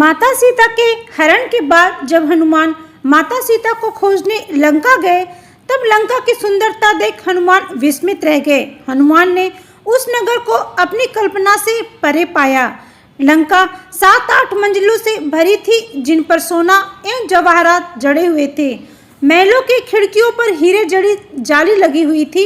माता सीता के हरण के बाद जब हनुमान माता सीता को खोजने लंका गए, तब लंका की सुंदरता देख हनुमान विस्मित रह गए। हनुमान ने उस नगर को अपनी कल्पना से परे पाया। लंका 7-8 मंजिलों से भरी थी, जिन पर सोना एवं जवाहरात जड़े हुए थे। महलों की खिड़कियों पर हीरे जड़ी जाली लगी हुई थी।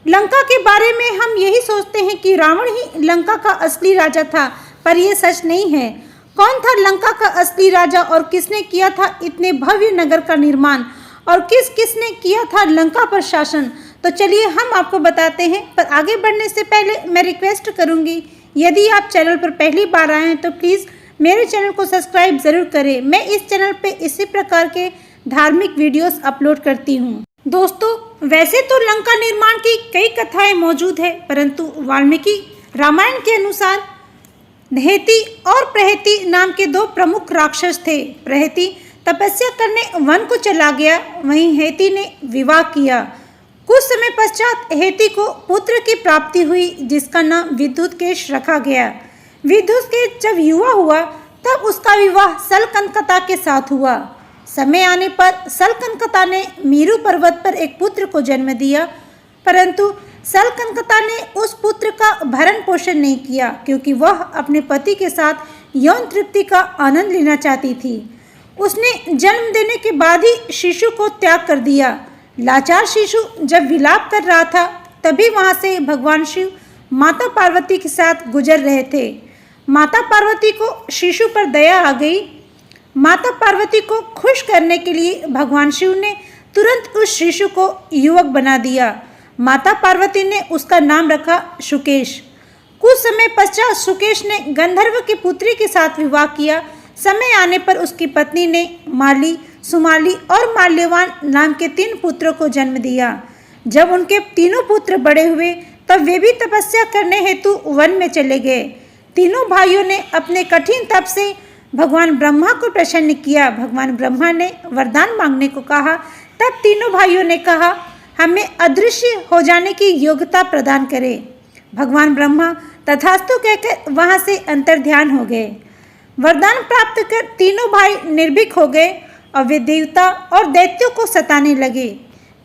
लंका के बारे में हम यही सोचते हैं कि रावण ही लंका का असली राजा था, पर यह सच नहीं है। कौन था लंका का असली राजा और किसने किया था इतने भव्य नगर का निर्माण, और किस किसने किया था लंका पर शासन, तो चलिए हम आपको बताते हैं। पर आगे बढ़ने से पहले मैं रिक्वेस्ट करूंगी, यदि आप चैनल पर पहली बार आए हैं तो प्लीज़ मेरे चैनल को सब्सक्राइब ज़रूर करें। मैं इस चैनल पे इसी प्रकार के धार्मिक वीडियोस अपलोड करती हूँ। दोस्तों, वैसे तो लंका निर्माण की कई कथाएं मौजूद है, परंतु वाल्मीकि रामायण के अनुसार हेति और प्रहति नाम के 2 प्रमुख राक्षस थे। प्रहति तपस्या करने वन को चला गया, वहीं हेति ने विवाह किया। कुछ समय पश्चात हेति को पुत्र की प्राप्ति हुई, जिसका नाम विद्युतकेश रखा गया। विद्युतकेश जब युवा हुआ तब उसका विवाह शल्यकंतका के साथ हुआ। समय आने पर शल्यकंतका ने मेरु पर्वत पर एक पुत्र को जन्म दिया, परंतु शल्यकंतका ने उस पुत्र का भरण पोषण नहीं किया, क्योंकि वह अपने पति के साथ यौन तृप्ति का आनंद लेना चाहती थी। उसने जन्म देने के बाद ही शिशु को त्याग कर दिया। लाचार शिशु जब विलाप कर रहा था, तभी वहां से भगवान शिव माता पार्वती के साथ गुजर रहे थे। माता पार्वती को शिशु पर दया आ गई। माता पार्वती को खुश करने के लिए भगवान शिव ने तुरंत उस शिशु को युवक बना दिया। माता पार्वती ने उसका नाम रखा शुकेश। कुछ समय पश्चात शुकेश ने गंधर्व की पुत्री के साथ विवाह किया। समय आने पर उसकी पत्नी ने माली, सुमाली और माल्यवान नाम के 3 पुत्रों को जन्म दिया। जब उनके तीनों पुत्र बड़े हुए, तब वे भी तपस्या करने हेतु वन में चले गए। तीनों भाइयों ने अपने कठिन तप से भगवान ब्रह्मा को प्रसन्न किया। भगवान ब्रह्मा ने वरदान मांगने को कहा। तब तीनों भाइयों ने कहा, हमें अदृश्य हो जाने की योग्यता प्रदान करें। भगवान ब्रह्मा तथास्तु कहकर वहां से अंतर्ध्यान हो गए। वरदान प्राप्त कर तीनों भाई निर्भीक हो गए और वे देवता और दैत्यों को सताने लगे।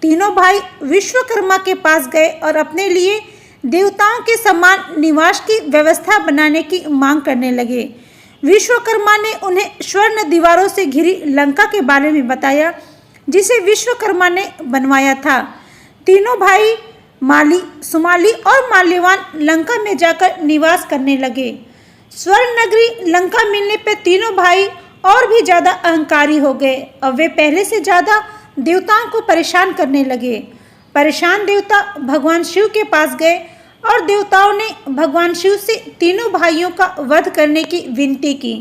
तीनों भाई विश्वकर्मा के पास गए और अपने लिए देवताओं के समान निवास की व्यवस्था बनाने की मांग करने लगे। विश्वकर्मा ने उन्हें स्वर्ण दीवारों से घिरी लंका के बारे में बताया, जिसे विश्वकर्मा ने बनवाया था। तीनों भाई माली, सुमाली और माल्यवान लंका में जाकर निवास करने लगे। स्वर्ण नगरी लंका मिलने पर तीनों भाई और भी ज़्यादा अहंकारी हो गए और वे पहले से ज़्यादा देवताओं को परेशान करने लगे। परेशान देवता भगवान शिव के पास गए और देवताओं ने भगवान शिव से तीनों भाइयों का वध करने की विनती की।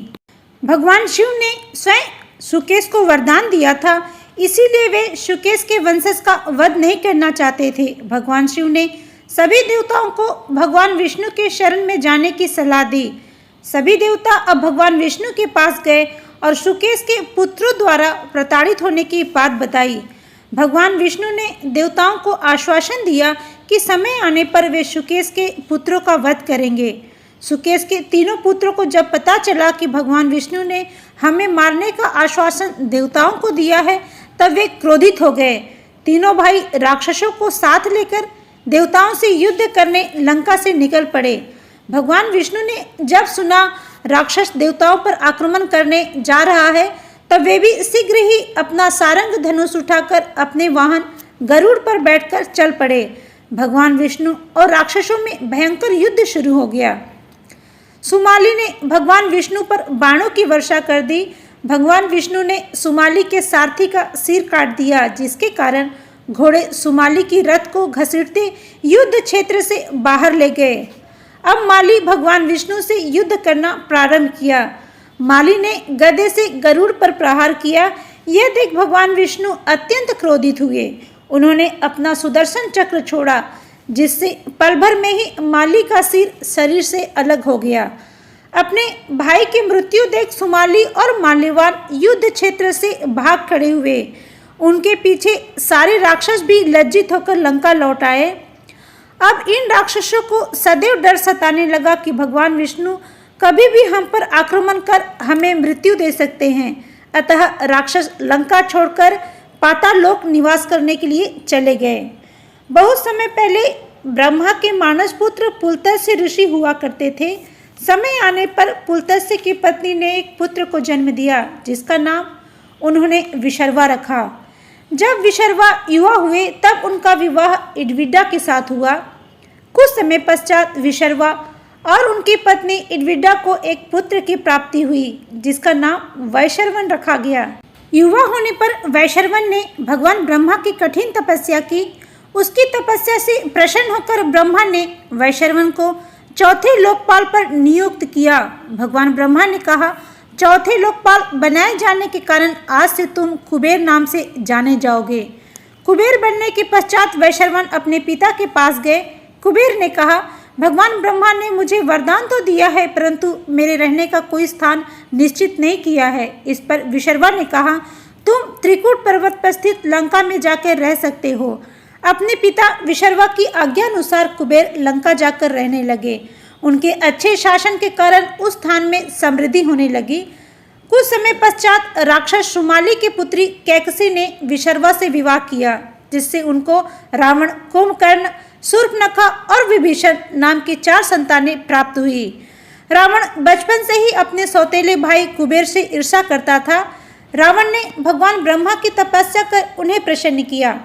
भगवान शिव ने स्वयं शुकेश को वरदान दिया था, इसीलिए वे शुकेश के वंशज का वध नहीं करना चाहते थे। भगवान शिव ने सभी देवताओं को भगवान विष्णु के शरण में जाने की सलाह दी। सभी देवता अब भगवान विष्णु के पास गए और शुकेश के पुत्रों द्वारा प्रताड़ित होने की बात बताई। भगवान विष्णु ने देवताओं को आश्वासन दिया कि समय आने पर वे शुकेश के पुत्रों का वध करेंगे। शुकेश के तीनों पुत्रों को जब पता चला कि भगवान विष्णु ने हमें मारने का आश्वासन देवताओं को दिया है, तब वे क्रोधित हो गए। तीनों भाई राक्षसों को साथ लेकर देवताओं से युद्ध करने लंका से निकल पड़े। भगवान विष्णु ने जब सुना राक्षस देवताओं पर आक्रमण करने जा रहा है, तब वे भी शीघ्र ही अपना सारंग धनुष उठाकर अपने वाहन गरुड़ पर बैठकर चल पड़े। भगवान विष्णु और राक्षसों में भयंकर युद्ध शुरू हो गया। सुमाली ने भगवान विष्णु पर बाणों की वर्षा कर दी। भगवान विष्णु ने सुमाली के सारथी का सिर काट दिया, जिसके कारण घोड़े सुमाली की रथ को घसीटते युद्ध क्षेत्र से बाहर ले गए। अब माली भगवान विष्णु से युद्ध करना प्रारंभ किया। माली ने गदे से गरुड़ पर प्रहार किया। यह देख भगवान विष्णु अत्यंत क्रोधित हुए। उन्होंने अपना सुदर्शन चक्र छोड़ा, जिससे पल भर में ही माली का सिर शरीर से अलग हो गया। अपने भाई की मृत्यु देख सुमाली और माल्यवान युद्ध क्षेत्र से भाग खड़े हुए। उनके पीछे सारे राक्षस भी लज्जित होकर लंका लौट आए। अब इन राक्षसों को सदैव डर सताने लगा कि भगवान विष्णु कभी भी हम पर आक्रमण कर हमें मृत्यु दे सकते हैं। अतः राक्षस लंका छोड़कर पाताल लोक निवास करने के लिए चले गए। बहुत समय पहले ब्रह्मा के मानस पुत्र पुलत्स्य ऋषि हुआ करते थे। समय आने पर पुलत्स्य की पत्नी ने एक पुत्र को जन्म दिया, जिसका नाम उन्होंने विशर्वा रखा। जब विशर्वा युवा हुए तब उनका विवाह इडविडा के साथ हुआ। कुछ समय पश्चात विशर्वा और उनकी पत्नी इडविडा को एक पुत्र की प्राप्ति हुई, जिसका नाम वैशर्वन रखा गया। युवा होने पर वैशर्वन ने भगवान ब्रह्मा की कठिन तपस्या की। उसकी तपस्या से प्रसन्न होकर ब्रह्मा ने वैशर्वन को चौथे लोकपाल पर नियुक्त किया। भगवान ब्रह्मा ने कहा, चौथे लोकपाल बनाए जाने के कारण आज से तुम कुबेर नाम से जाने जाओगे। कुबेर बनने के पश्चात वैशर्वन अपने पिता के पास गए। कुबेर ने कहा, भगवान ब्रह्मा ने मुझे वरदान तो दिया है, परंतु मेरे रहने का कोई स्थान निश्चित नहीं किया है। इस पर विशर्वा ने कहा, तुम त्रिकूट पर्वत पर स्थित लंका में जाकर रह सकते हो। अपने पिता विशर्वा की आज्ञा अनुसार कुबेर लंका जाकर रहने लगे। उनके अच्छे शासन के कारण उस स्थान में समृद्धि होने लगी। कुछ समय पश्चात राक्षस शुमाली की पुत्री कैकसी ने विशर्वा से विवाह किया, जिससे उनको रावण, कुंभकर्ण, शूर्पणखा और विभीषण नाम की 4 संतानें प्राप्त हुई। रावण बचपन से ही अपने सौतेले भाई कुबेर से ईर्ष्या करता था। रावण ने भगवान ब्रह्मा की तपस्या कर उन्हें प्रसन्न किया।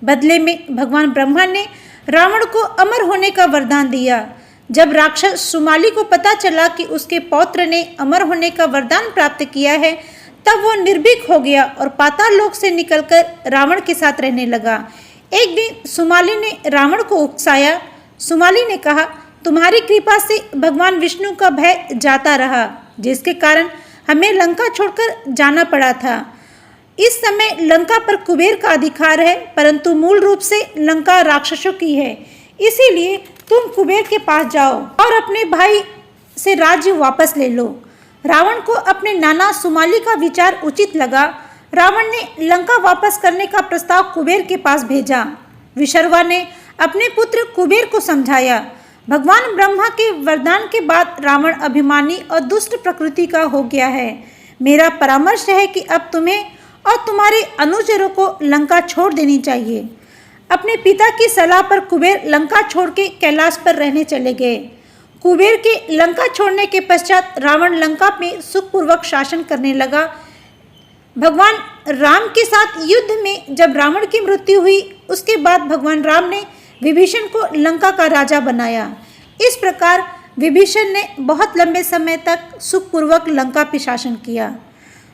बदले में भगवान ब्रह्मा ने रावण को अमर होने का वरदान दिया। जब राक्षस शुमाली को पता चला कि उसके पौत्र ने अमर होने का वरदान प्राप्त किया है, तब वो निर्भीक हो गया और पाताल लोक से निकलकर रावण के साथ रहने लगा। एक दिन शुमाली ने रावण को उकसाया। शुमाली ने कहा, तुम्हारी कृपा से भगवान विष्णु का भय जाता रहा, जिसके कारण हमें लंका छोड़कर जाना पड़ा था। इस समय लंका पर कुबेर का अधिकार है, परंतु मूल रूप से लंका राक्षसों की है। इसीलिए तुम कुबेर के पास जाओ और अपने भाई से राज्य वापस ले लो। रावण को अपने नाना शुमाली का विचार उचित लगा। रावण ने लंका वापस करने का प्रस्ताव कुबेर के पास भेजा। विशर्वा ने अपने पुत्र कुबेर को समझाया। भगवान ब्रह्मा के वरदान के बाद रावण अभिमानी और दुष्ट प्रकृति का हो गया है। मेरा परामर्श है कि अब तुम्हें और तुम्हारे अनुचरों को लंका छोड़ देनी चाहिए। अपने पिता की सलाह पर कुबेर लंका छोड़ के कैलाश पर रहने चले गए। कुबेर के लंका छोड़ने के पश्चात रावण लंका में सुखपूर्वक शासन करने लगा। भगवान राम के साथ युद्ध में जब रावण की मृत्यु हुई, उसके बाद भगवान राम ने विभीषण को लंका का राजा बनाया। इस प्रकार विभीषण ने बहुत लंबे समय तक सुखपूर्वक लंका पर शासन किया।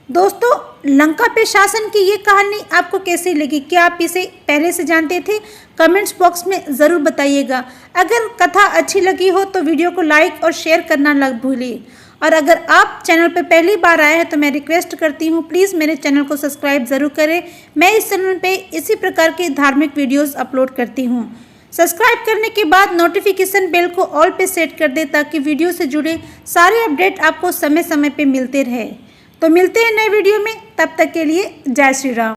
दोस्तों, लंका पे शासन की ये कहानी आपको कैसी लगी? क्या आप इसे पहले से जानते थे? कमेंट्स बॉक्स में ज़रूर बताइएगा। अगर कथा अच्छी लगी हो तो वीडियो को लाइक और शेयर करना न भूलिए। और अगर आप चैनल पर पहली बार आए हैं तो मैं रिक्वेस्ट करती हूँ, प्लीज़ मेरे चैनल को सब्सक्राइब ज़रूर करें। मैं इस चैनल पे इसी प्रकार के धार्मिक वीडियोज़ अपलोड करती हूँ। सब्सक्राइब करने के बाद नोटिफिकेशन बेल को ऑल पे सेट कर दें, ताकि वीडियो से जुड़े सारे अपडेट आपको समय समय पे मिलते रहे। तो मिलते हैं नए वीडियो में, तब तक के लिए जय श्री राम।